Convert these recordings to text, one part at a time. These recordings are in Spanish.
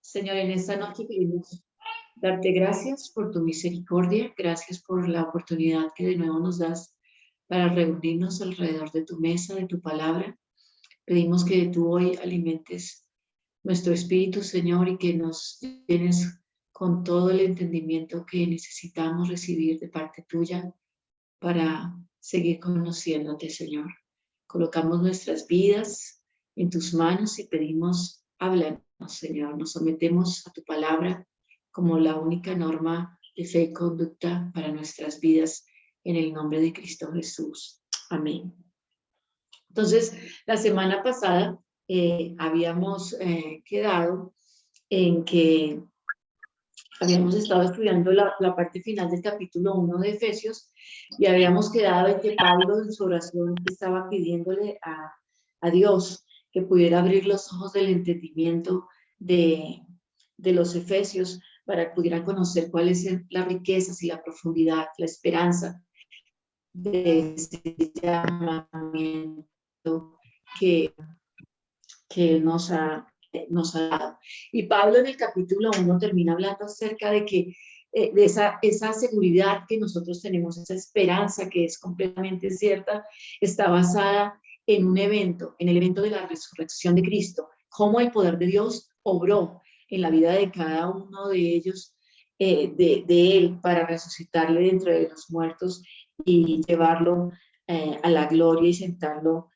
Señor, en esta noche queremos darte gracias por tu misericordia, gracias por la oportunidad que de nuevo nos das para reunirnos alrededor de tu mesa, de tu palabra. Pedimos que tú hoy alimentes nuestro espíritu, Señor, y que nos llenes con todo el entendimiento que necesitamos recibir de parte tuya para seguir conociéndote, Señor. Colocamos nuestras vidas en tus manos y pedimos, háblanos, Señor. Nos sometemos a tu palabra como la única norma de fe y conducta para nuestras vidas, en el nombre de Cristo Jesús. Amén. Entonces, la semana pasada habíamos quedado en que habíamos estado estudiando la parte final del capítulo 1 de Efesios y habíamos quedado en que Pablo en su oración estaba pidiéndole a Dios que pudiera abrir los ojos del entendimiento de los efesios para que pudieran conocer cuáles son las riquezas y la profundidad, la esperanza de ese llamamiento que nos ha dado. Y Pablo en el capítulo 1 termina hablando acerca de que de esa seguridad que nosotros tenemos, esa esperanza que es completamente cierta, está basada en un evento, en el evento de la resurrección de Cristo, cómo el poder de Dios obró en la vida de cada uno de ellos, de él, para resucitarle de entre los muertos y llevarlo a la gloria y sentarlo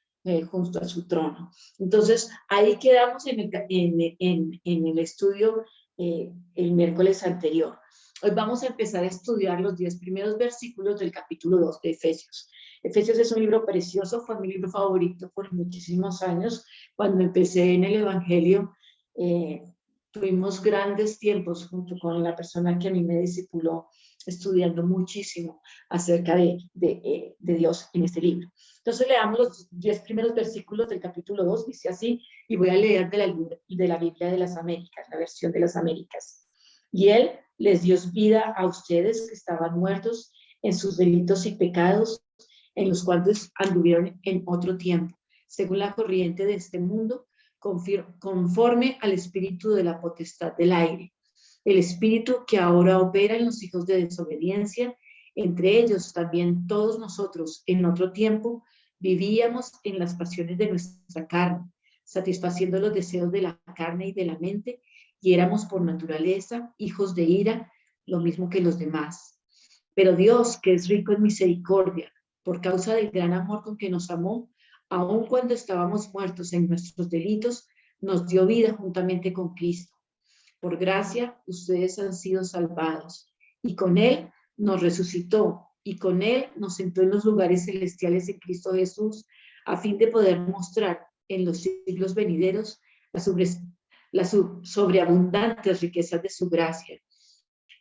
junto a su trono. Entonces, ahí quedamos en el estudio el miércoles anterior. Hoy vamos a empezar a estudiar los 10 primeros versículos del capítulo 2 de Efesios. Efesios es un libro precioso, fue mi libro favorito por muchísimos años. Cuando empecé en el Evangelio, tuvimos grandes tiempos junto con la persona que a mí me discipuló, estudiando muchísimo acerca de Dios en este libro. Entonces leamos los 10 primeros versículos del capítulo 2, dice así, y voy a leer de la Biblia de las Américas, la versión de las Américas. Y Él les dio vida a ustedes que estaban muertos en sus delitos y pecados, en los cuales anduvieron en otro tiempo, según la corriente de este mundo, conforme al espíritu de la potestad del aire, el espíritu que ahora opera en los hijos de desobediencia. Entre ellos también todos nosotros en otro tiempo vivíamos en las pasiones de nuestra carne, satisfaciendo los deseos de la carne y de la mente, y éramos por naturaleza hijos de ira, lo mismo que los demás. Pero Dios, que es rico en misericordia, por causa del gran amor con que nos amó, aun cuando estábamos muertos en nuestros delitos, nos dio vida juntamente con Cristo. Por gracia, ustedes han sido salvados, y con Él nos resucitó, y con Él nos sentó en los lugares celestiales en Cristo Jesús, a fin de poder mostrar en los siglos venideros las sobreabundantes riquezas de su gracia,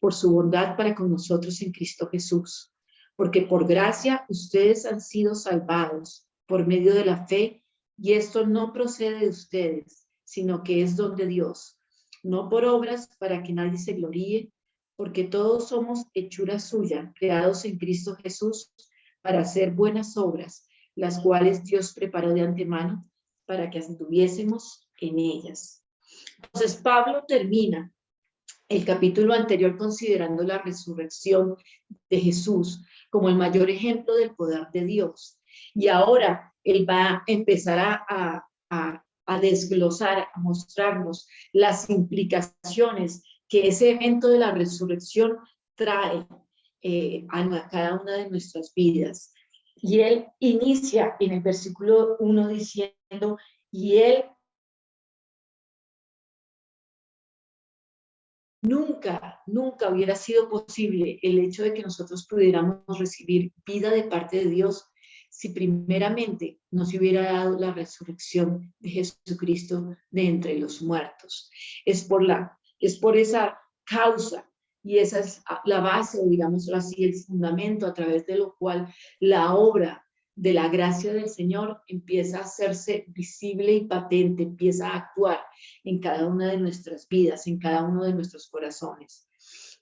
por su bondad para con nosotros en Cristo Jesús. Porque por gracia ustedes han sido salvados por medio de la fe, y esto no procede de ustedes, sino que es don de Dios, no por obras para que nadie se gloríe, porque todos somos hechura suya, creados en Cristo Jesús para hacer buenas obras, las cuales Dios preparó de antemano para que anduviésemos en ellas. Entonces Pablo termina el capítulo anterior considerando la resurrección de Jesús como el mayor ejemplo del poder de Dios. Y ahora él va a empezar a desglosar, a mostrarnos las implicaciones que ese evento de la resurrección trae a cada una de nuestras vidas. Y él inicia en el versículo 1 diciendo, y él nunca hubiera sido posible el hecho de que nosotros pudiéramos recibir vida de parte de Dios si primeramente nos hubiera dado la resurrección de Jesucristo de entre los muertos. Es por esa causa, y esa es la base, o digámoslo así, el fundamento a través de lo cual la obra de la gracia del Señor empieza a hacerse visible y patente, empieza a actuar en cada una de nuestras vidas, en cada uno de nuestros corazones.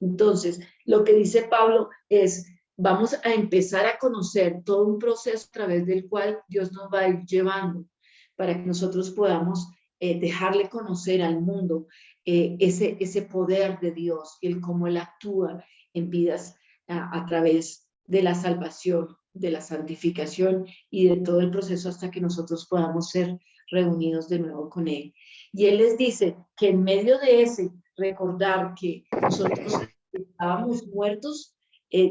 Entonces, lo que dice Pablo es, vamos a empezar a conocer todo un proceso a través del cual Dios nos va a ir llevando para que nosotros podamos dejarle conocer al mundo ese poder de Dios y el cómo Él actúa en vidas a través de la salvación, de la santificación y de todo el proceso hasta que nosotros podamos ser reunidos de nuevo con Él. Y Él les dice que en medio de ese recordar que nosotros estábamos muertos,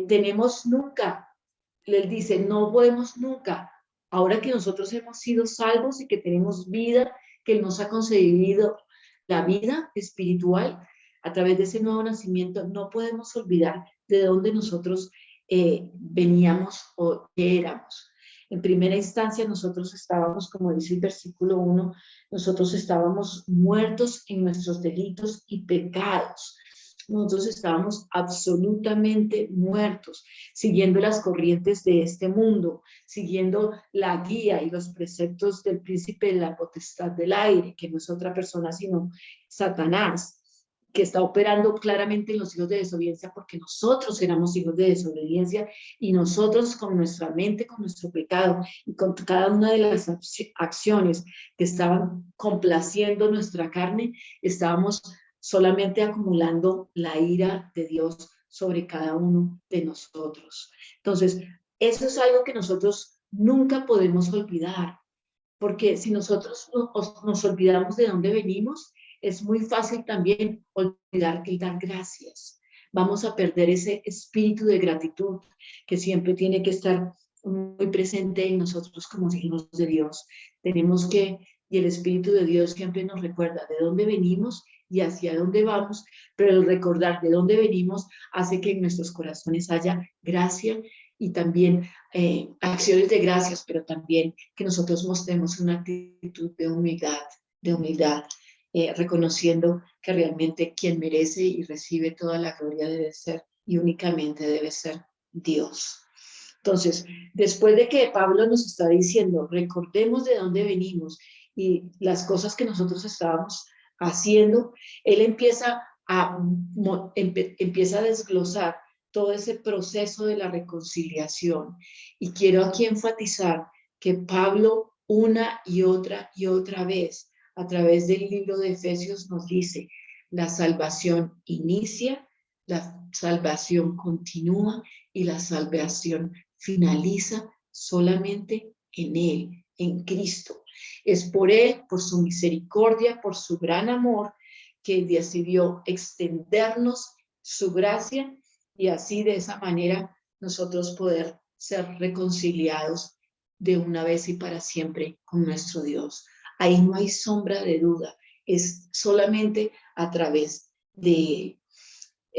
tenemos nunca, les dice, no podemos nunca, ahora que nosotros hemos sido salvos y que tenemos vida, que Él nos ha concedido la vida espiritual a través de ese nuevo nacimiento, no podemos olvidar de dónde nosotros veníamos o qué éramos. En primera instancia nosotros estábamos, como dice el versículo 1, nosotros estábamos muertos en nuestros delitos y pecados. Nosotros estábamos absolutamente muertos, siguiendo las corrientes de este mundo, siguiendo la guía y los preceptos del príncipe de la potestad del aire, que no es otra persona sino Satanás, que está operando claramente en los hijos de desobediencia, porque nosotros éramos hijos de desobediencia y nosotros con nuestra mente, con nuestro pecado y con cada una de las acciones que estaban complaciendo nuestra carne, estábamos solamente acumulando la ira de Dios sobre cada uno de nosotros. Entonces, eso es algo que nosotros nunca podemos olvidar, porque si nosotros nos olvidamos de dónde venimos, es muy fácil también olvidar el dar gracias. Vamos a perder ese espíritu de gratitud que siempre tiene que estar muy presente en nosotros como hijos de Dios. Tenemos que, y el Espíritu de Dios siempre nos recuerda de dónde venimos y hacia dónde vamos, pero el recordar de dónde venimos hace que en nuestros corazones haya gracia y también acciones de gracias, pero también que nosotros mostremos una actitud de humildad, reconociendo que realmente quien merece y recibe toda la gloria debe ser y únicamente debe ser Dios. Entonces, después de que Pablo nos está diciendo, recordemos de dónde venimos y las cosas que nosotros estábamos haciendo, él empieza a desglosar todo ese proceso de la reconciliación. Y quiero aquí enfatizar que Pablo una y otra vez a través del libro de Efesios nos dice, la salvación inicia, la salvación continúa y la salvación finaliza solamente en Él, en Cristo. Es por Él, por su misericordia, por su gran amor, que decidió extendernos su gracia y así de esa manera nosotros poder ser reconciliados de una vez y para siempre con nuestro Dios. Ahí no hay sombra de duda, es solamente a través de Él.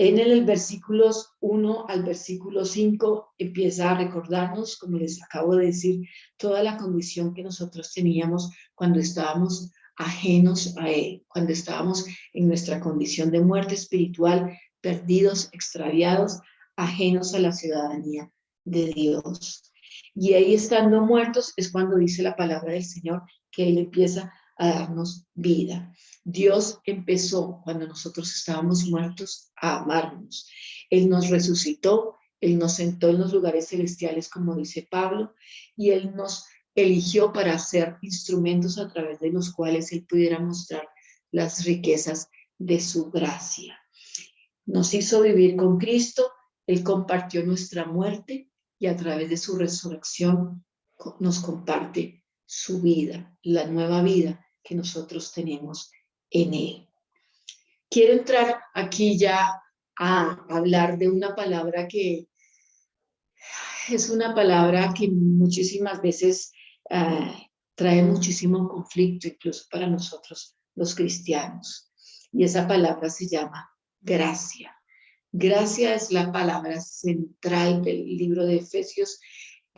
En el versículos 1 al versículo 5 empieza a recordarnos, como les acabo de decir, toda la condición que nosotros teníamos cuando estábamos ajenos a Él, cuando estábamos en nuestra condición de muerte espiritual, perdidos, extraviados, ajenos a la ciudadanía de Dios. Y ahí estando muertos es cuando dice la palabra del Señor que Él empieza a darnos vida. Dios empezó cuando nosotros estábamos muertos a amarnos. Él nos resucitó, Él nos sentó en los lugares celestiales, como dice Pablo, y Él nos eligió para ser instrumentos a través de los cuales Él pudiera mostrar las riquezas de su gracia. Nos hizo vivir con Cristo, Él compartió nuestra muerte y a través de su resurrección nos comparte su vida, la nueva vida que nosotros tenemos en Él. Quiero entrar aquí ya a hablar de una palabra que es una palabra que muchísimas veces trae muchísimo conflicto, incluso para nosotros los cristianos. Y esa palabra se llama gracia. Gracia es la palabra central del libro de Efesios,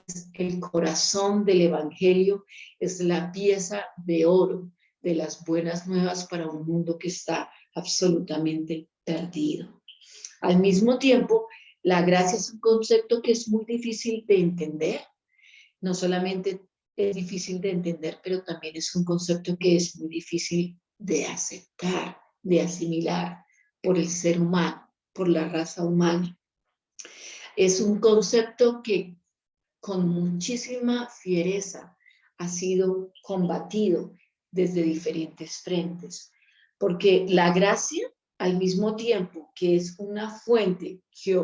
es el corazón del Evangelio, es la pieza de oro de las buenas nuevas para un mundo que está absolutamente perdido. Al mismo tiempo, la gracia es un concepto que es muy difícil de entender. No solamente es difícil de entender, pero también es un concepto que es muy difícil de aceptar, de asimilar por el ser humano, por la raza humana. Es un concepto que con muchísima fiereza ha sido combatido desde diferentes frentes. porque la gracia, al mismo tiempo que es una fuente que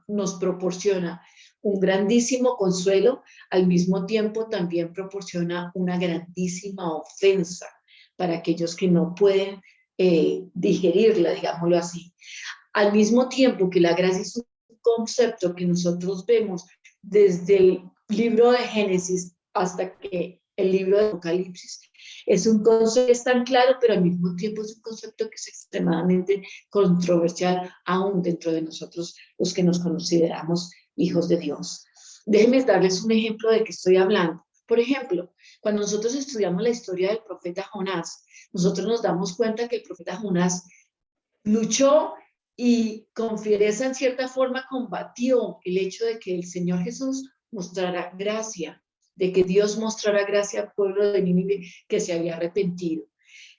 nos proporciona un grandísimo consuelo, al mismo tiempo también proporciona una grandísima ofensa para aquellos que no pueden digerirla, digámoslo así. Al mismo tiempo que la gracia es un concepto que nosotros vemos desde el libro de Génesis hasta que el libro de Apocalipsis, es un concepto que es tan claro, pero al mismo tiempo es un concepto que es extremadamente controversial aún dentro de nosotros, los que nos consideramos hijos de Dios. Déjenme darles un ejemplo de qué estoy hablando. Por ejemplo, cuando nosotros estudiamos la historia del profeta Jonás, nosotros nos damos cuenta que el profeta Jonás luchó y con fiereza en cierta forma combatió el hecho de que el Señor Jesús mostrara gracia, de que Dios mostrara gracia al pueblo de Nínive que se había arrepentido.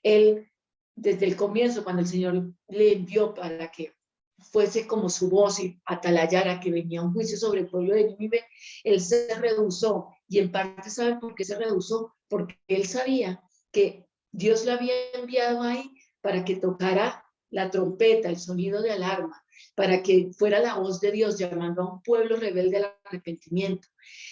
Él, desde el comienzo, cuando el Señor le envió para que fuese como su voz y atalayara que venía un juicio sobre el pueblo de Nínive, él se rehusó. Y en parte, ¿saben por qué se rehusó? Porque él sabía que Dios lo había enviado ahí para que tocara la trompeta, el sonido de alarma, para que fuera la voz de Dios llamando a un pueblo rebelde al arrepentimiento.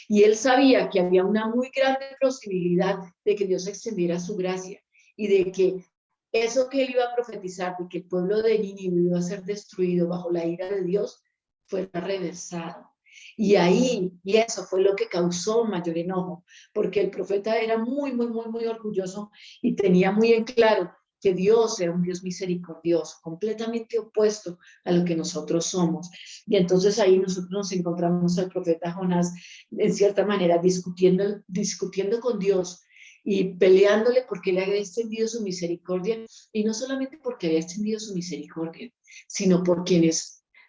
Y él sabía que había una muy grande posibilidad de que Dios extendiera su gracia y de que eso que él iba a profetizar, de que el pueblo de Nínive iba a ser destruido bajo la ira de Dios, fuera reversado. Y ahí, y eso fue lo que causó mayor enojo, porque el profeta era muy orgulloso y tenía muy en claro que Dios era un Dios misericordioso, completamente opuesto a lo que nosotros somos. Y entonces ahí nosotros nos encontramos al profeta Jonás, en cierta manera, discutiendo con Dios y peleándole porque le había extendido su misericordia, y no solamente porque había extendido su misericordia, sino por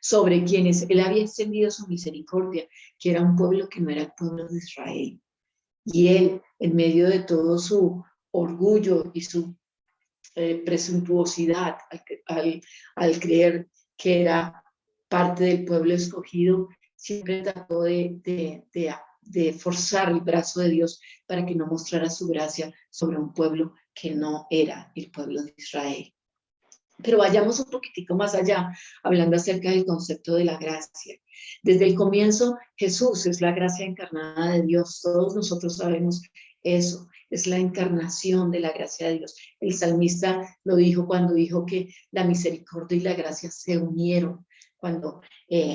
sobre quienes él había extendido su misericordia, que era un pueblo que no era el pueblo de Israel. Y él, en medio de todo su orgullo y su presuntuosidad al creer que era parte del pueblo escogido, siempre trató de forzar el brazo de Dios para que no mostrara su gracia sobre un pueblo que no era el pueblo de Israel. Pero vayamos un poquitico más allá, hablando acerca del concepto de la gracia. Desde el comienzo, Jesús es la gracia encarnada de Dios. Todos nosotros sabemos eso, es la encarnación de la gracia de Dios. El salmista lo dijo cuando dijo que la misericordia y la gracia se unieron, cuando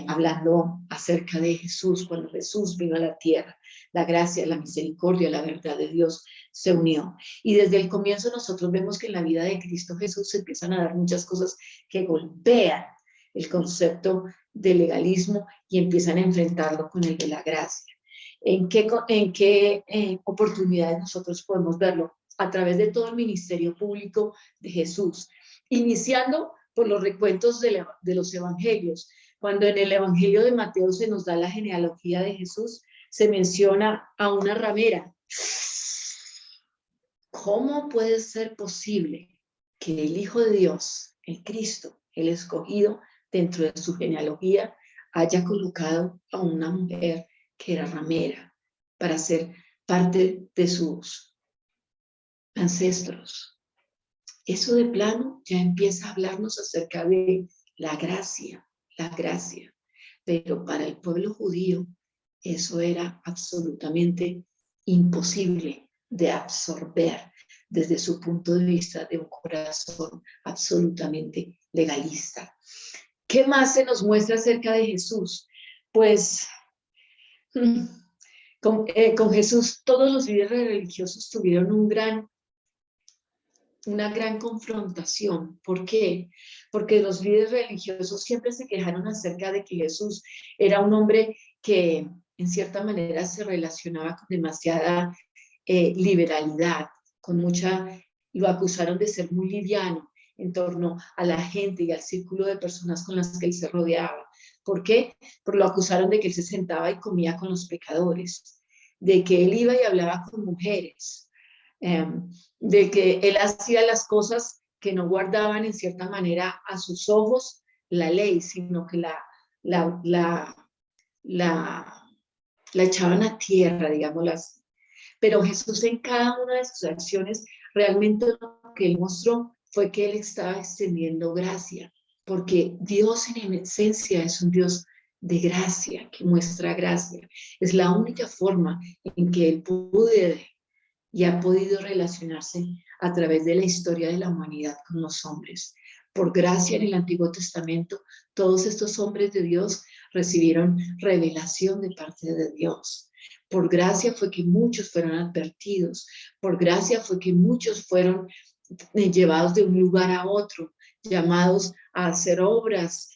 hablando acerca de Jesús, cuando Jesús vino a la tierra, la gracia, la misericordia, la verdad de Dios se unió. Y desde el comienzo nosotros vemos que en la vida de Cristo Jesús se empiezan a dar muchas cosas que golpean el concepto de legalismo y empiezan a enfrentarlo con el de la gracia. ¿En qué oportunidades nosotros podemos verlo? A través de todo el ministerio público de Jesús, iniciando por los recuentos de los evangelios. Cuando en el evangelio de Mateo se nos da la genealogía de Jesús, se menciona a una ramera. ¿Cómo puede ser posible que el Hijo de Dios, el Cristo, el escogido, dentro de su genealogía, haya colocado a una mujer que era ramera para ser parte de sus ancestros? Eso de plano ya empieza a hablarnos acerca de la gracia, la gracia. Pero para el pueblo judío eso era absolutamente imposible de absorber desde su punto de vista de un corazón absolutamente legalista. ¿Qué más se nos muestra acerca de Jesús? Pues con Jesús todos los líderes religiosos tuvieron una gran confrontación. ¿Por qué? Porque los líderes religiosos siempre se quejaron acerca de que Jesús era un hombre que en cierta manera se relacionaba con demasiada liberalidad, lo acusaron de ser muy liviano en torno a la gente y al círculo de personas con las que él se rodeaba. ¿Por qué? Porque lo acusaron de que él se sentaba y comía con los pecadores, de que él iba y hablaba con mujeres, de que él hacía las cosas que no guardaban en cierta manera a sus ojos la ley, sino que la echaban a tierra, digámoslo así. Pero Jesús en cada una de sus acciones, realmente lo que él mostró fue que Él estaba extendiendo gracia, porque Dios en esencia es un Dios de gracia, que muestra gracia. Es la única forma en que Él puede y ha podido relacionarse a través de la historia de la humanidad con los hombres. Por gracia en el Antiguo Testamento, todos estos hombres de Dios recibieron revelación de parte de Dios. Por gracia fue que muchos fueron advertidos. Por gracia fue que muchos fueron llevados de un lugar a otro, llamados a hacer obras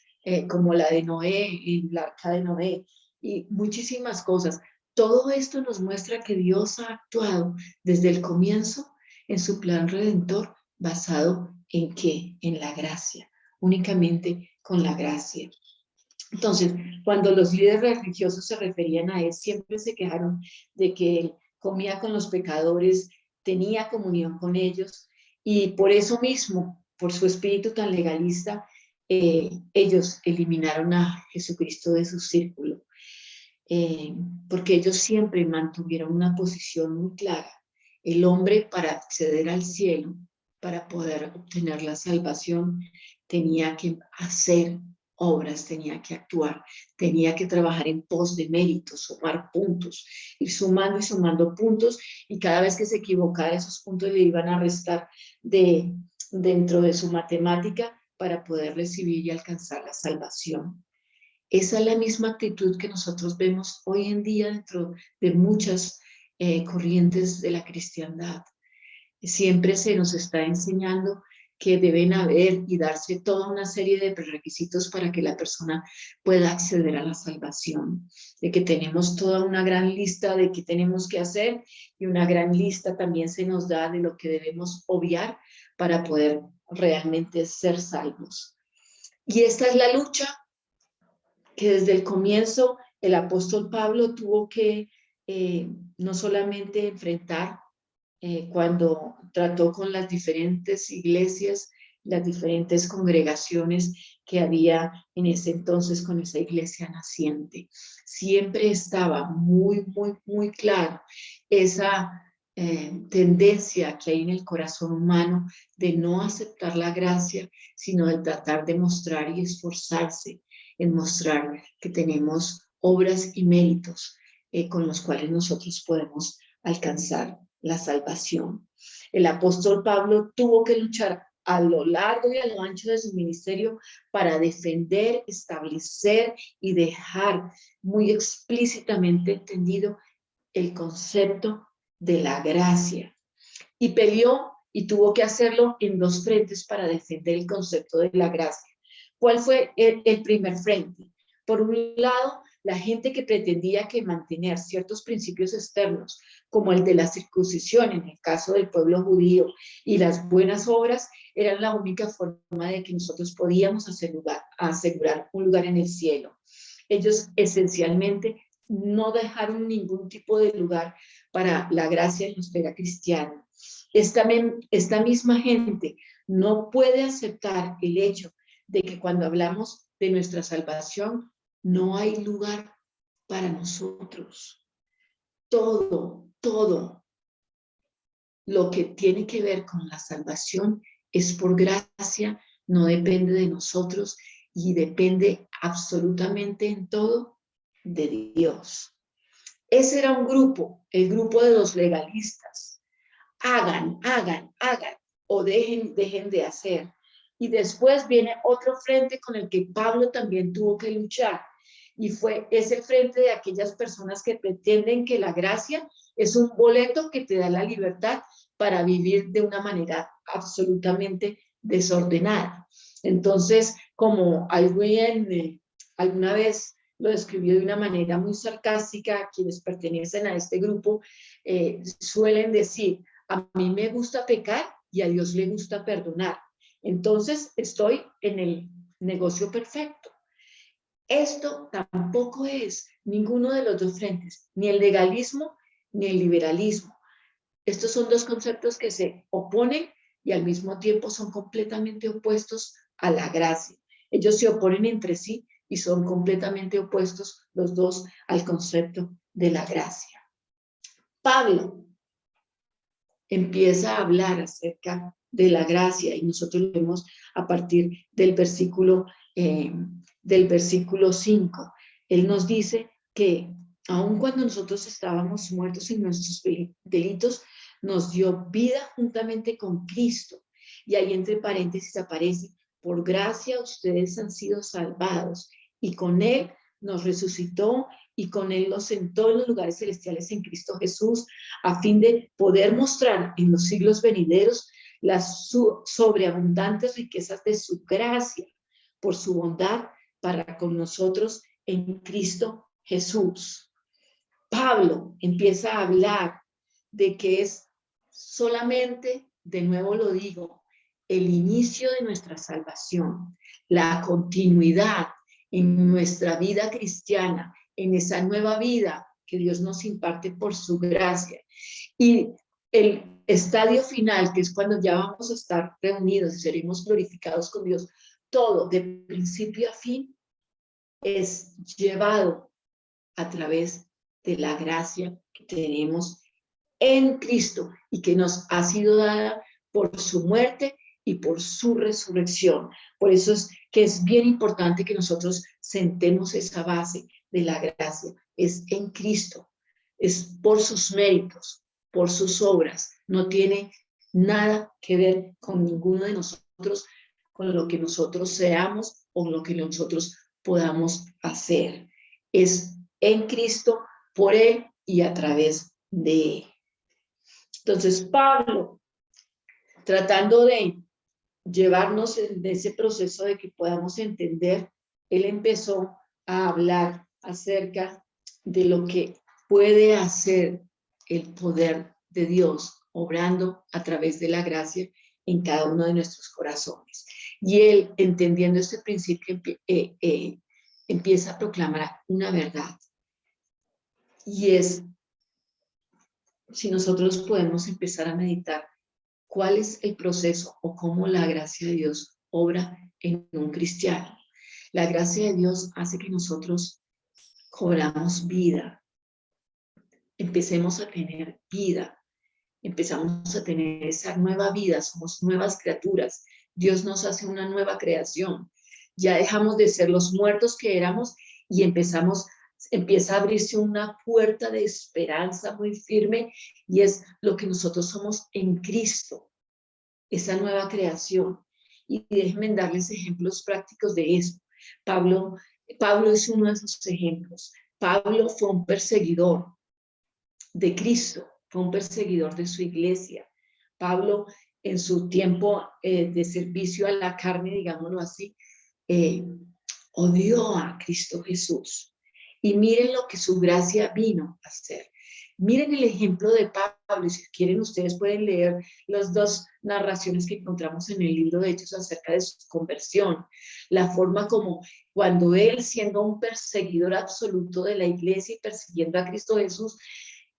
como la de Noé, en la arca de Noé, y muchísimas cosas. Todo esto nos muestra que Dios ha actuado desde el comienzo en su plan redentor, basado en ¿qué? En la gracia, únicamente con la gracia. Entonces, cuando los líderes religiosos se referían a Él, siempre se quejaron de que Él comía con los pecadores, tenía comunión con ellos, y por eso mismo, por su espíritu tan legalista, ellos eliminaron a Jesucristo de su círculo. Porque ellos siempre mantuvieron una posición muy clara. El hombre, para acceder al cielo, para poder obtener la salvación, tenía que hacer obras, tenía que actuar, tenía que trabajar en pos de méritos, sumar puntos, ir sumando y sumando puntos, y cada vez que se equivocara, esos puntos le iban a restar dentro de su matemática para poder recibir y alcanzar la salvación. Esa es la misma actitud que nosotros vemos hoy en día dentro de muchas corrientes de la cristiandad. Siempre se nos está enseñando que deben haber y darse toda una serie de prerequisitos para que la persona pueda acceder a la salvación, de que tenemos toda una gran lista de qué tenemos que hacer, y una gran lista también se nos da de lo que debemos obviar para poder realmente ser salvos. Y esta es la lucha que desde el comienzo el apóstol Pablo tuvo que no solamente enfrentar cuando trató con las diferentes iglesias, las diferentes congregaciones que había en ese entonces con esa iglesia naciente. Siempre estaba muy, muy, muy claro esa tendencia que hay en el corazón humano de no aceptar la gracia, sino de tratar de mostrar y esforzarse en mostrar que tenemos obras y méritos con los cuales nosotros podemos alcanzar la salvación. El apóstol Pablo tuvo que luchar a lo largo y a lo ancho de su ministerio para defender, establecer y dejar muy explícitamente entendido el concepto de la gracia. Y peleó y tuvo que hacerlo en dos frentes para defender el concepto de la gracia. ¿Cuál fue el primer frente? Por un lado, la gente que pretendía que mantener ciertos principios externos, como el de la circuncisión en el caso del pueblo judío, y las buenas obras, eran la única forma de que nosotros podíamos asegurar un lugar en el cielo. Ellos esencialmente no dejaron ningún tipo de lugar para la gracia en la esfera cristiana. Esta misma gente no puede aceptar el hecho de que cuando hablamos de nuestra salvación, no hay lugar para nosotros. Todo lo que tiene que ver con la salvación es por gracia, no depende de nosotros y depende absolutamente en todo de Dios. Ese era un grupo, el grupo de los legalistas. Hagan, o dejen de hacer. Y después viene otro frente con el que Pablo también tuvo que luchar, y es el frente de aquellas personas que pretenden que la gracia es un boleto que te da la libertad para vivir de una manera absolutamente desordenada. Entonces, como alguna vez lo describió de una manera muy sarcástica, quienes pertenecen a este grupo suelen decir: a mí me gusta pecar y a Dios le gusta perdonar. Entonces estoy en el negocio perfecto. Esto tampoco es ninguno de los dos frentes, ni el legalismo ni el liberalismo. Estos son dos conceptos que se oponen y al mismo tiempo son completamente opuestos a la gracia. Ellos se oponen entre sí y son completamente opuestos los dos al concepto de la gracia. Pablo empieza a hablar acerca de la gracia, y nosotros lo vemos a partir del versículo 5. Él nos dice que aun cuando nosotros estábamos muertos en nuestros delitos, nos dio vida juntamente con Cristo. Y ahí entre paréntesis aparece: por gracia ustedes han sido salvados, y con Él nos resucitó y con Él nos sentó en los lugares celestiales en Cristo Jesús, a fin de poder mostrar en los siglos venideros las sobreabundantes riquezas de su gracia, por su bondad para con nosotros en Cristo Jesús. Pablo empieza a hablar de que es solamente, de nuevo lo digo, el inicio de nuestra salvación, la continuidad en nuestra vida cristiana, en esa nueva vida que Dios nos imparte por su gracia. Y el estadio final, que es cuando ya vamos a estar reunidos y seremos glorificados con Dios, todo de principio a fin es llevado a través de la gracia que tenemos en Cristo y que nos ha sido dada por su muerte y por su resurrección. Por eso es que es bien importante que nosotros sentemos esa base de la gracia. Es en Cristo, es por sus méritos, por sus obras. No tiene nada que ver con ninguno de nosotros, con lo que nosotros seamos o lo que nosotros podamos hacer. Es en Cristo, por Él y a través de Él. Entonces, Pablo, tratando de llevarnos en ese proceso de que podamos entender, él empezó a hablar acerca de lo que puede hacer el poder de Dios obrando a través de la gracia en cada uno de nuestros corazones. Y él, entendiendo este principio, empieza a proclamar una verdad. Y es, si nosotros podemos empezar a meditar cuál es el proceso o cómo la gracia de Dios obra en un cristiano. La gracia de Dios hace que nosotros cobramos vida, empecemos a tener vida, empezamos a tener esa nueva vida, somos nuevas criaturas. Dios nos hace una nueva creación. Ya dejamos de ser los muertos que éramos y empieza a abrirse una puerta de esperanza muy firme, y es lo que nosotros somos en Cristo, esa nueva creación. Y déjenme darles ejemplos prácticos de eso. Pablo es uno de esos ejemplos. Pablo fue un perseguidor de Cristo, fue un perseguidor de su iglesia. Pablo, en su tiempo de servicio a la carne, digámoslo así, odió a Cristo Jesús. Y miren lo que su gracia vino a hacer. Miren el ejemplo de Pablo, y si quieren ustedes pueden leer las dos narraciones que encontramos en el libro de Hechos acerca de su conversión. La forma como cuando él, siendo un perseguidor absoluto de la iglesia y persiguiendo a Cristo Jesús,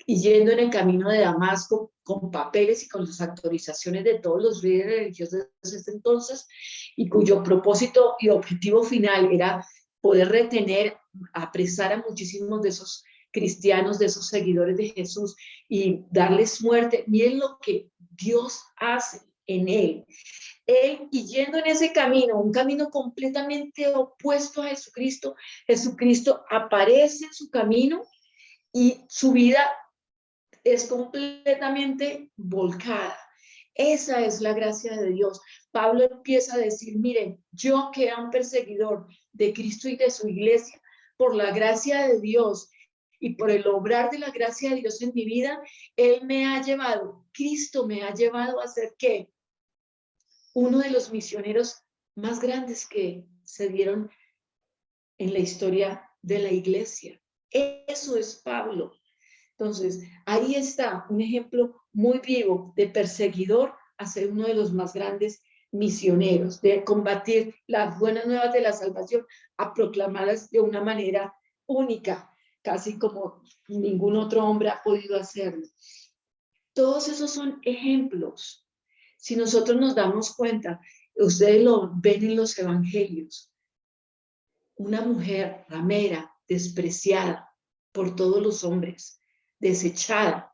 y yendo en el camino de Damasco con papeles y con las autorizaciones de todos los líderes religiosos de ese entonces, y cuyo propósito y objetivo final era poder retener, apresar a muchísimos de esos cristianos, de esos seguidores de Jesús y darles muerte. Miren lo que Dios hace en él. Él, y yendo en ese camino, un camino completamente opuesto a Jesucristo, Jesucristo aparece en su camino y su vida es completamente volcada. Esa es la gracia de Dios. Pablo empieza a decir, miren, yo que era un perseguidor de Cristo y de su iglesia, por la gracia de Dios y por el obrar de la gracia de Dios en mi vida, Él me ha llevado, Cristo me ha llevado a ser, ¿qué? Uno de los misioneros más grandes que se dieron en la historia de la iglesia. Eso es Pablo. Entonces, ahí está un ejemplo muy vivo de perseguidor a ser uno de los más grandes misioneros, de combatir las buenas nuevas de la salvación, a proclamarlas de una manera única, casi como ningún otro hombre ha podido hacerlo. Todos esos son ejemplos. Si nosotros nos damos cuenta, ustedes lo ven en los evangelios, una mujer ramera, despreciada por todos los hombres, desechada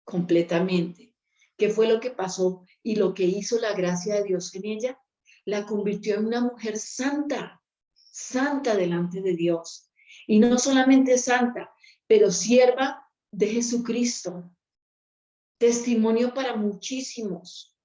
completamente, ¿Qué fue lo que pasó y lo que hizo la gracia de Dios en ella? La convirtió en una mujer santa, santa delante de Dios. Y no solamente santa, pero sierva de Jesucristo. Testimonio para muchísimos.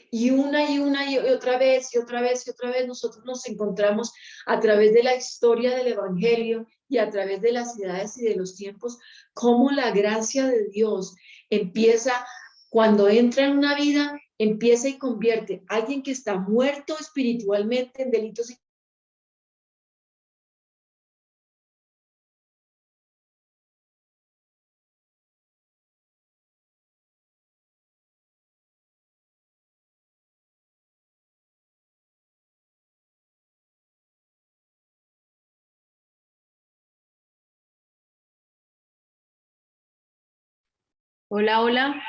Y una y otra vez y otra vez y otra vez nosotros nos encontramos a través de la historia del Evangelio y a través de las edades y de los tiempos, cómo la gracia de Dios empieza, cuando entra en una vida, empieza y convierte a alguien que está muerto espiritualmente en delitos y Hola, hola.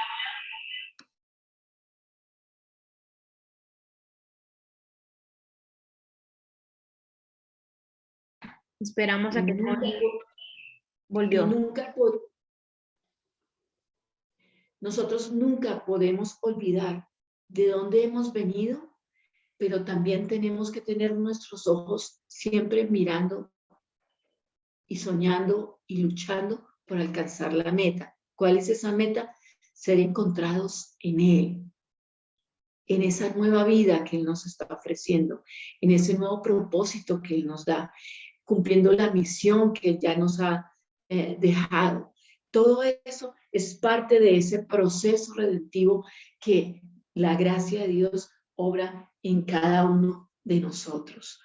Esperamos a que nunca, y volvió. nunca nosotros nunca podemos olvidar de dónde hemos venido, pero también tenemos que tener nuestros ojos siempre mirando y soñando y luchando por alcanzar la meta. ¿Cuál es esa meta? Ser encontrados en Él, en esa nueva vida que Él nos está ofreciendo, en ese nuevo propósito que Él nos da, cumpliendo la misión que Él ya nos ha dejado. Todo eso es parte de ese proceso redentivo que la gracia de Dios obra en cada uno de nosotros.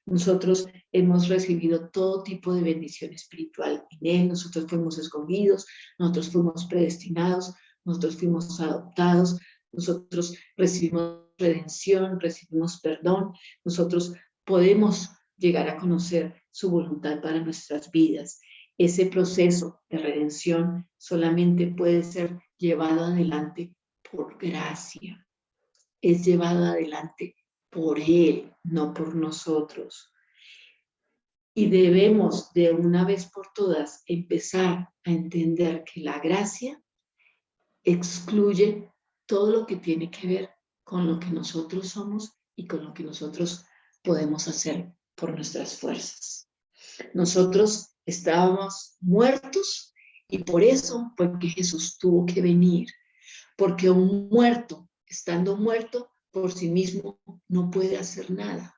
Nosotros hemos recibido todo tipo de bendición espiritual en Él, nosotros fuimos escogidos, nosotros fuimos predestinados, nosotros fuimos adoptados, nosotros recibimos redención, recibimos perdón, nosotros podemos llegar a conocer su voluntad para nuestras vidas. Ese proceso de redención solamente puede ser llevado adelante por gracia, es llevado adelante por Él, no por nosotros. Y debemos de una vez por todas empezar a entender que la gracia excluye todo lo que tiene que ver con lo que nosotros somos y con lo que nosotros podemos hacer por nuestras fuerzas. Nosotros estábamos muertos y por eso fue que Jesús tuvo que venir, porque un muerto, estando muerto por sí mismo, no puede hacer nada.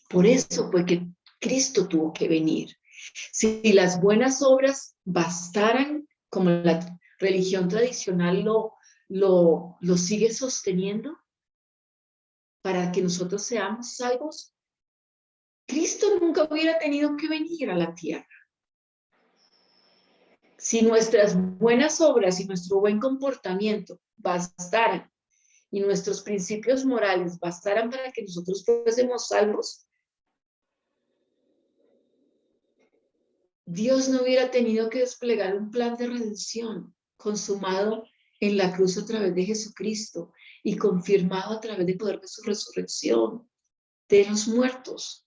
Por eso fue que Cristo tuvo que venir. Si las buenas obras bastaran, como la religión tradicional lo sigue sosteniendo, para que nosotros seamos salvos, Cristo nunca hubiera tenido que venir a la tierra. Si nuestras buenas obras y nuestro buen comportamiento bastaran y nuestros principios morales bastaran para que nosotros fuésemos salvos, Dios no hubiera tenido que desplegar un plan de redención consumado en la cruz a través de Jesucristo y confirmado a través del poder de su resurrección de los muertos.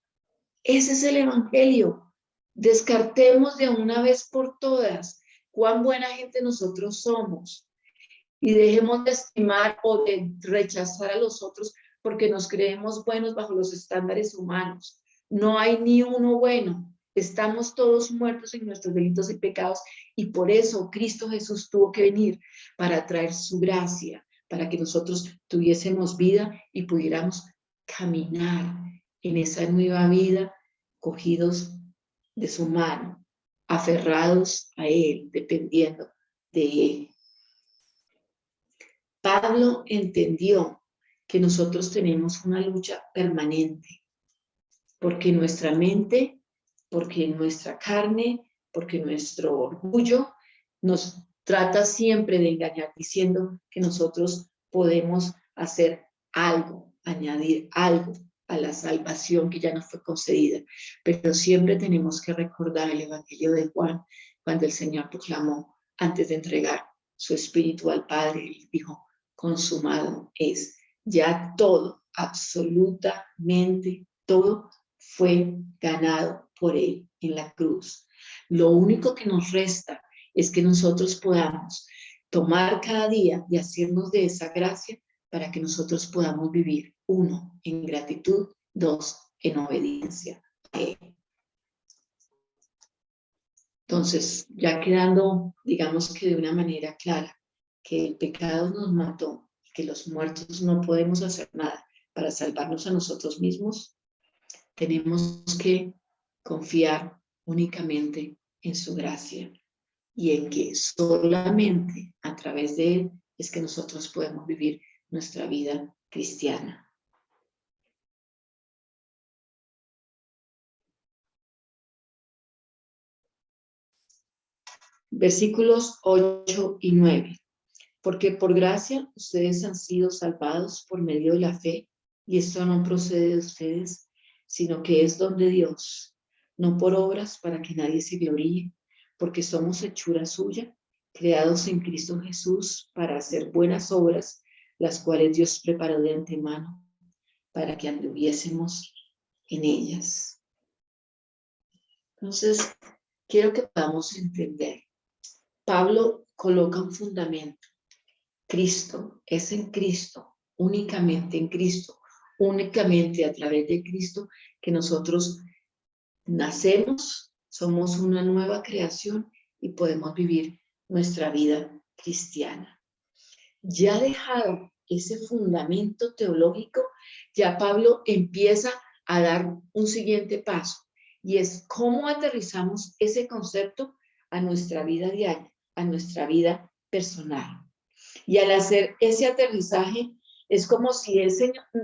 Ese es el Evangelio. Descartemos de una vez por todas cuán buena gente nosotros somos y dejemos de estimar o de rechazar a los otros porque nos creemos buenos bajo los estándares humanos. No hay ni uno bueno. Estamos todos muertos en nuestros delitos y pecados y por eso Cristo Jesús tuvo que venir para traer su gracia, para que nosotros tuviésemos vida y pudiéramos caminar en esa nueva vida cogidos de su mano, aferrados a Él, dependiendo de Él. Pablo entendió que nosotros tenemos una lucha permanente, porque nuestra mente, porque nuestra carne, porque nuestro orgullo nos trata siempre de engañar diciendo que nosotros podemos hacer algo, añadir algo a la salvación que ya nos fue concedida. Pero siempre tenemos que recordar el Evangelio de Juan, cuando el Señor proclamó antes de entregar su espíritu al Padre, él dijo, consumado es. Ya todo, absolutamente todo fue ganado por Él en la cruz. Lo único que nos resta es que nosotros podamos tomar cada día y hacernos de esa gracia para que nosotros podamos vivir, 1, en gratitud, 2, en obediencia a Él. Entonces, ya quedando, digamos que de una manera clara, que el pecado nos mató, que los muertos no podemos hacer nada para salvarnos a nosotros mismos, tenemos que confiar únicamente en su gracia y en que solamente a través de Él es que nosotros podemos vivir nuestra vida cristiana. Versículos 8 y 9. Porque por gracia ustedes han sido salvados por medio de la fe, y esto no procede de ustedes, sino que es don de Dios, no por obras para que nadie se gloríe, porque somos hechura suya, creados en Cristo Jesús para hacer buenas obras, las cuales Dios preparó de antemano para que anduviésemos en ellas. Entonces, quiero que podamos entender. Pablo coloca un fundamento. Cristo, es en Cristo, únicamente en Cristo, únicamente a través de Cristo que nosotros nacemos, somos una nueva creación y podemos vivir nuestra vida cristiana. Ya dejado ese fundamento teológico, ya Pablo empieza a dar un siguiente paso y es cómo aterrizamos ese concepto a nuestra vida diaria, a nuestra vida personal. Y al hacer ese aterrizaje, es como si él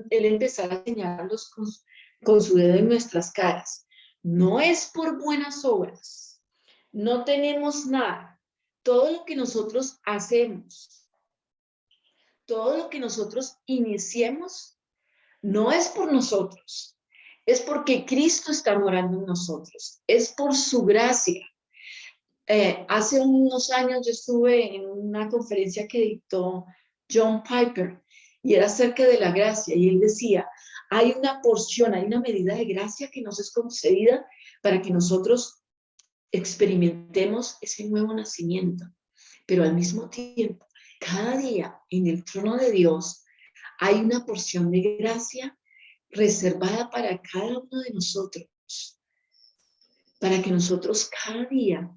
empezara a señalarlos con su dedo en nuestras caras. No es por buenas obras, no tenemos nada. Todo lo que nosotros hacemos, todo lo que nosotros iniciemos, no es por nosotros, es porque Cristo está morando en nosotros, es por su gracia. Hace unos años yo estuve en una conferencia que dictó John Piper y era acerca de la gracia y él decía, hay una porción, hay una medida de gracia que nos es concedida para que nosotros experimentemos ese nuevo nacimiento, pero al mismo tiempo, cada día en el trono de Dios hay una porción de gracia reservada para cada uno de nosotros, para que nosotros cada día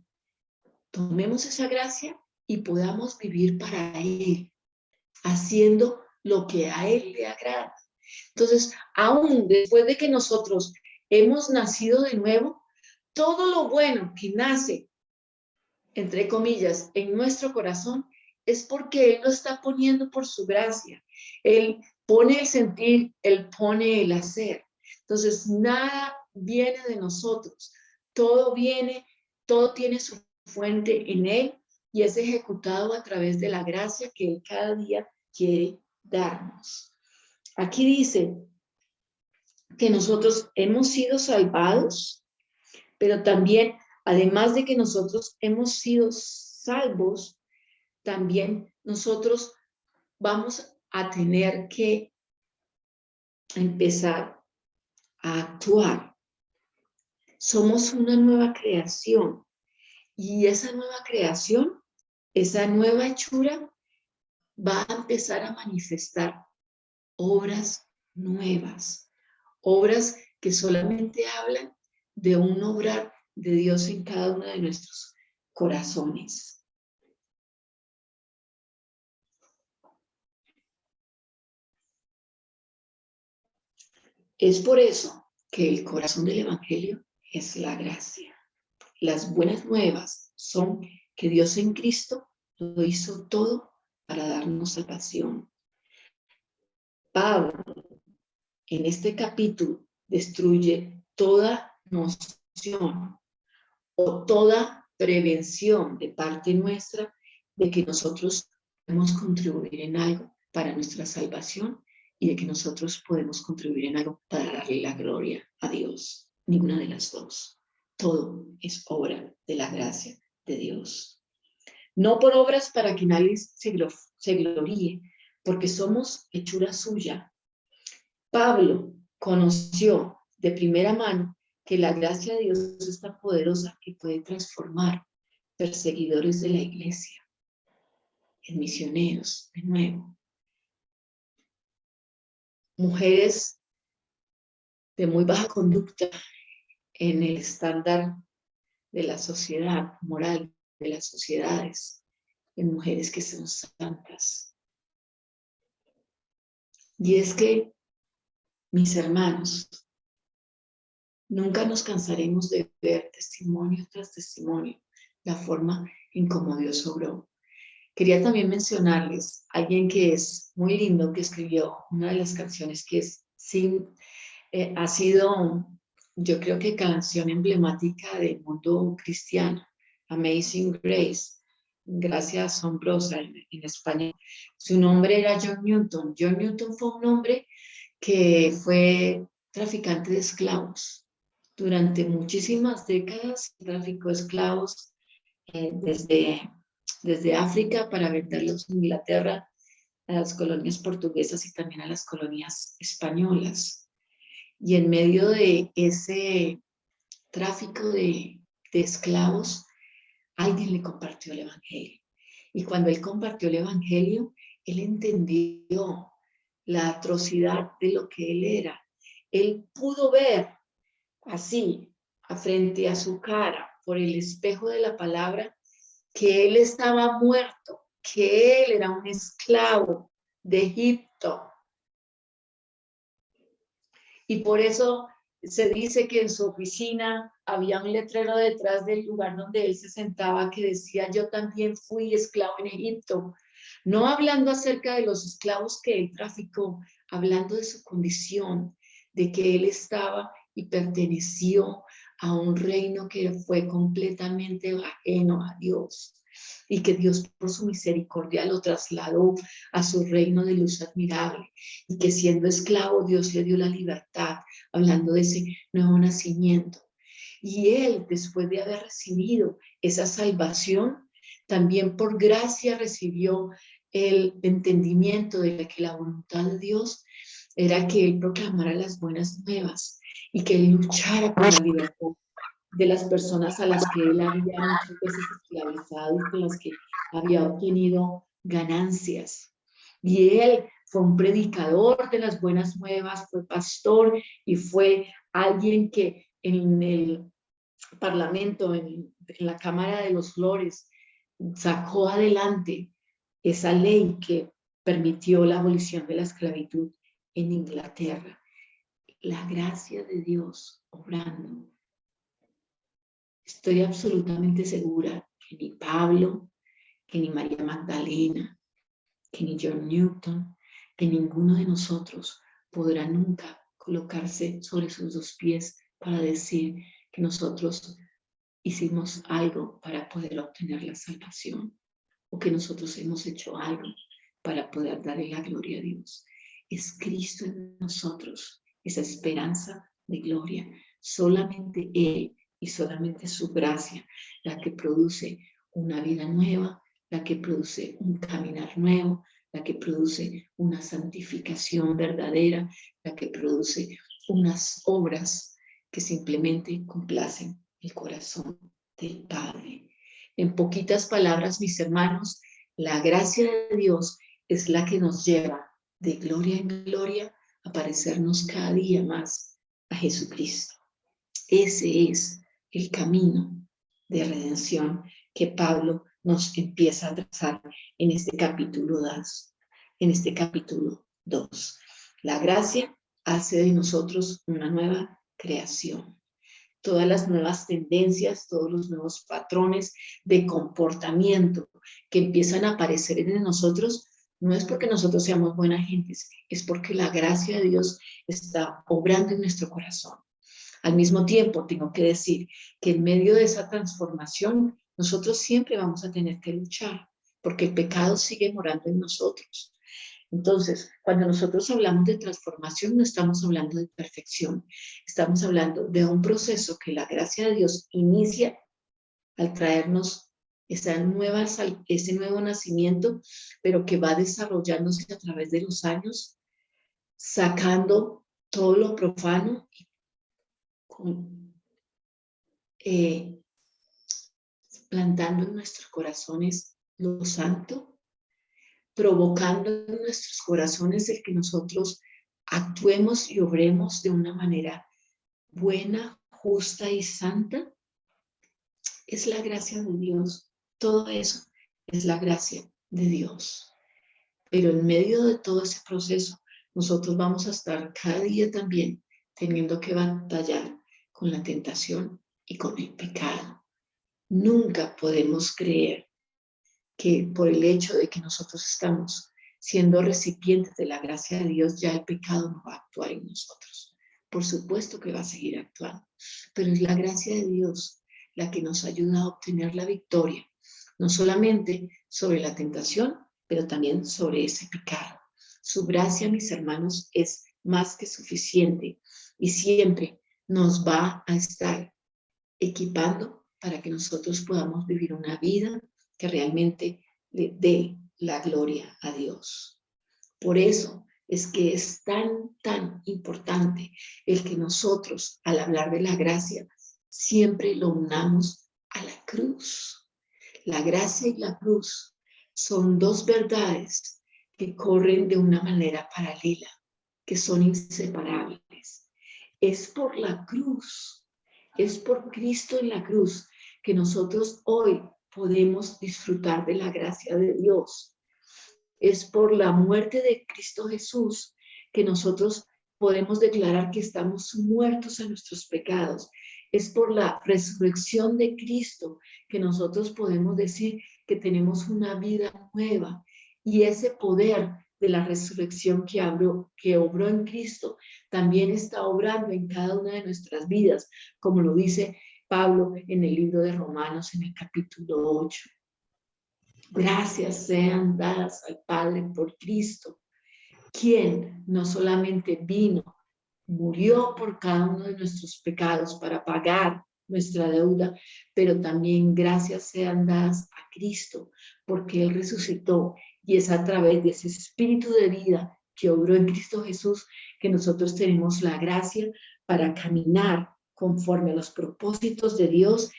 tomemos esa gracia y podamos vivir para Él, haciendo lo que a Él le agrada. Entonces, aún después de que nosotros hemos nacido de nuevo, todo lo bueno que nace, entre comillas, en nuestro corazón, es porque Él lo está poniendo por su gracia. Él pone el sentir, Él pone el hacer. Entonces, nada viene de nosotros. Todo tiene su fuente en Él y es ejecutado a través de la gracia que Él cada día quiere darnos. Aquí dice que nosotros hemos sido salvados, pero también, además de que nosotros hemos sido salvos, también nosotros vamos a tener que empezar a actuar. Somos una nueva creación y esa nueva creación, esa nueva hechura va a empezar a manifestar obras nuevas, obras que solamente hablan de un obrar de Dios en cada uno de nuestros corazones. Es por eso que el corazón del Evangelio es la gracia. Las buenas nuevas son que Dios en Cristo lo hizo todo para darnos salvación. Pablo, en este capítulo, destruye toda noción o toda prevención de parte nuestra de que nosotros podemos contribuir en algo para nuestra salvación y de que nosotros podemos contribuir en algo para darle la gloria a Dios. Ninguna de las dos. Todo es obra de la gracia de Dios. No por obras para que nadie se gloríe, porque somos hechura suya. Pablo conoció de primera mano que la gracia de Dios es tan poderosa que puede transformar perseguidores de la iglesia. en misioneros, de nuevo. Mujeres de muy baja conducta en el estándar de la sociedad, moral de las sociedades, en mujeres que son santas. Y es que, mis hermanos, nunca nos cansaremos de ver testimonio tras testimonio la forma en cómo Dios obró. Quería también mencionarles a alguien que es muy lindo, que escribió una de las canciones que es ha sido, yo creo que canción emblemática del mundo cristiano, Amazing Grace, Gracia Asombrosa en español. Su nombre era John Newton. John Newton fue un hombre que fue traficante de esclavos. Durante muchísimas décadas traficó esclavos desde África para venderlos en Inglaterra, a las colonias portuguesas y también a las colonias españolas. Y en medio de ese tráfico de esclavos, alguien le compartió el Evangelio. Y cuando él compartió el Evangelio, él entendió la atrocidad de lo que él era. Él pudo ver así, frente a su cara, por el espejo de la palabra, que él estaba muerto, que él era un esclavo de Egipto. Y por eso se dice que en su oficina había un letrero detrás del lugar donde él se sentaba que decía: yo también fui esclavo en Egipto. No hablando acerca de los esclavos que él traficó, hablando de su condición, de que él estaba y perteneció a un reino que fue completamente ajeno a Dios, y que Dios por su misericordia lo trasladó a su reino de luz admirable, y que siendo esclavo Dios le dio la libertad, hablando de ese nuevo nacimiento. Y él, después de haber recibido esa salvación, también por gracia recibió el entendimiento de que la voluntad de Dios era que él proclamara las buenas nuevas y que él luchara por la libertad de las personas a las que él había muchas veces esclavizado y con las que había obtenido ganancias. Y él fue un predicador de las buenas nuevas, fue pastor y fue alguien que en el Parlamento, en la Cámara de los Lores, sacó adelante esa ley que permitió la abolición de la esclavitud en Inglaterra. La gracia de Dios obrando. Estoy absolutamente segura que ni Pablo, que ni María Magdalena, que ni John Newton, que ninguno de nosotros podrá nunca colocarse sobre sus dos pies para decir que nosotros hicimos algo para poder obtener la salvación, o que nosotros hemos hecho algo para poder darle la gloria a Dios. Es Cristo en nosotros, esa esperanza de gloria. Solamente Él y solamente su gracia, la que produce una vida nueva, la que produce un caminar nuevo, la que produce una santificación verdadera, la que produce unas obras que simplemente complacen el corazón del Padre. En poquitas palabras, mis hermanos, la gracia de Dios es la que nos lleva de gloria en gloria a parecernos cada día más a Jesucristo. Ese es el camino de redención que Pablo nos empieza a trazar en este capítulo 2. En este capítulo 2. La gracia hace de nosotros una nueva creación. Todas las nuevas tendencias, todos los nuevos patrones de comportamiento que empiezan a aparecer en nosotros, no es porque nosotros seamos buenas gentes, es porque la gracia de Dios está obrando en nuestro corazón. Al mismo tiempo, tengo que decir que en medio de esa transformación, nosotros siempre vamos a tener que luchar, porque el pecado sigue morando en nosotros. Entonces, cuando nosotros hablamos de transformación, no estamos hablando de perfección, estamos hablando de un proceso que la gracia de Dios inicia al traernos ese nuevo nacimiento, pero que va desarrollándose a través de los años, sacando todo lo profano y plantando en nuestros corazones lo santo, provocando en nuestros corazones el que nosotros actuemos y obremos de una manera buena, justa y santa, es la gracia de Dios. Todo eso es la gracia de Dios. Pero en medio de todo ese proceso, nosotros vamos a estar cada día también teniendo que batallar con la tentación y con el pecado. Nunca podemos creer que por el hecho de que nosotros estamos siendo recipientes de la gracia de Dios, ya el pecado no va a actuar en nosotros. Por supuesto que va a seguir actuando, pero es la gracia de Dios la que nos ayuda a obtener la victoria, no solamente sobre la tentación, pero también sobre ese pecado. Su gracia, mis hermanos, es más que suficiente y siempre nos va a estar equipando para que nosotros podamos vivir una vida que realmente le dé la gloria a Dios. Por eso es que es tan importante el que nosotros, al hablar de la gracia, siempre lo unamos a la cruz. La gracia y la cruz son dos verdades que corren de una manera paralela, que son inseparables. Es por la cruz, es por Cristo en la cruz que nosotros hoy podemos disfrutar de la gracia de Dios. Es por la muerte de Cristo Jesús que nosotros podemos declarar que estamos muertos a nuestros pecados. Es por la resurrección de Cristo que nosotros podemos decir que tenemos una vida nueva. Y ese poder de la resurrección que obró en Cristo también está obrando en cada una de nuestras vidas, como lo dice Pablo en el libro de Romanos en el capítulo 8. Gracias sean dadas al Padre por Cristo, quien no solamente vino, murió por cada uno de nuestros pecados para pagar nuestra deuda, pero también gracias sean dadas a Cristo, porque Él resucitó y es a través de ese espíritu de vida que obró en Cristo Jesús que nosotros tenemos la gracia para caminar conforme a los propósitos de Dios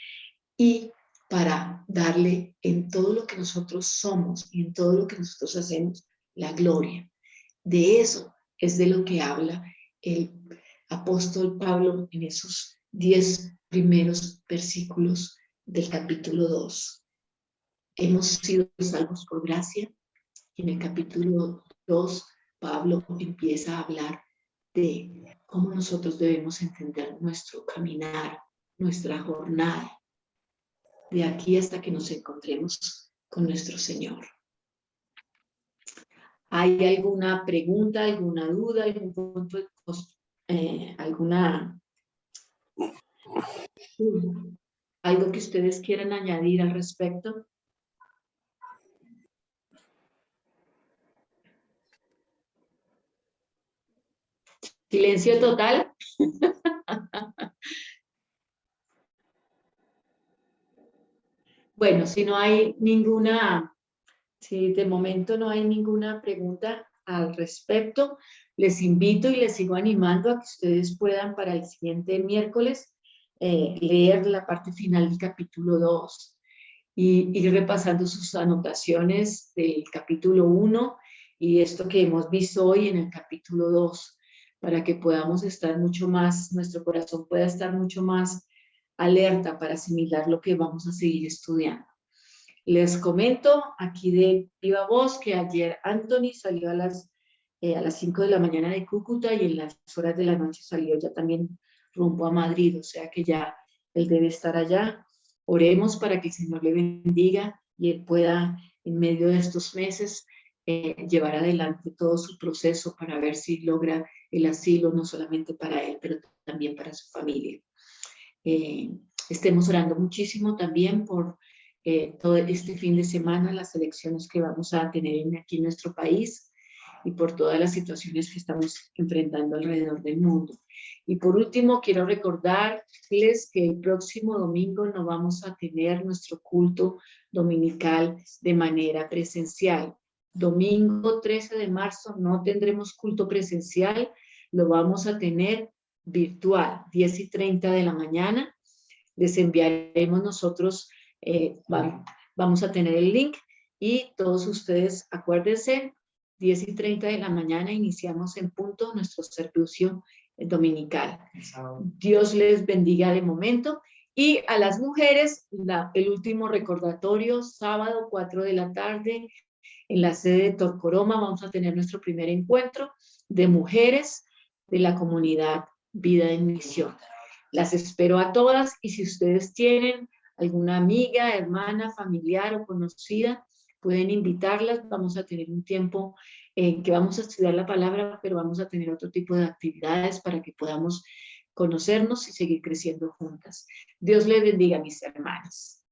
y para darle en todo lo que nosotros somos y en todo lo que nosotros hacemos la gloria. De eso es de lo que habla el apóstol Pablo en esos 10 primeros versículos del capítulo 2. Hemos sido salvos por gracia y en el capítulo 2 Pablo empieza a hablar de cómo nosotros debemos entender nuestro caminar, nuestra jornada, de aquí hasta que nos encontremos con nuestro Señor. ¿Hay alguna pregunta, alguna duda, algún punto de algo que ustedes quieran añadir al respecto? Silencio total. Bueno, si no hay ninguna, si de momento no hay ninguna pregunta al respecto, les invito y les sigo animando a que ustedes puedan para el siguiente miércoles leer la parte final del capítulo 2 y ir repasando sus anotaciones del capítulo 1 y esto que hemos visto hoy en el capítulo 2, para que podamos estar mucho más, nuestro corazón pueda estar mucho más alerta para asimilar lo que vamos a seguir estudiando. Les comento aquí de viva voz que ayer Anthony salió a las 5 de la mañana de Cúcuta y en las horas de la noche salió ya también rumbo a Madrid, o sea que ya él debe estar allá. Oremos para que el Señor le bendiga y él pueda en medio de estos meses llevar adelante todo su proceso para ver si logra el asilo, no solamente para él, pero también para su familia. Estemos orando muchísimo también por todo este fin de semana, las elecciones que vamos a tener aquí en nuestro país y por todas las situaciones que estamos enfrentando alrededor del mundo. Y por último, quiero recordarles que el próximo domingo no vamos a tener nuestro culto dominical de manera presencial. Domingo 13 de marzo no tendremos culto presencial, lo vamos a tener virtual, 10:30 de la mañana. Les enviaremos nosotros, vamos a tener el link Y todos ustedes, acuérdense, 10:30 de la mañana iniciamos en punto nuestro servicio dominical. Dios les bendiga de momento. Y a las mujeres, el último recordatorio, sábado 4 de la tarde, en la sede de Torcoroma, vamos a tener nuestro primer encuentro de mujeres de la comunidad Vida en Misión. Las espero a todas y si ustedes tienen alguna amiga, hermana, familiar o conocida, pueden invitarlas. Vamos a tener un tiempo en que vamos a estudiar la palabra, pero vamos a tener otro tipo de actividades para que podamos conocernos y seguir creciendo juntas. Dios les bendiga, mis hermanas.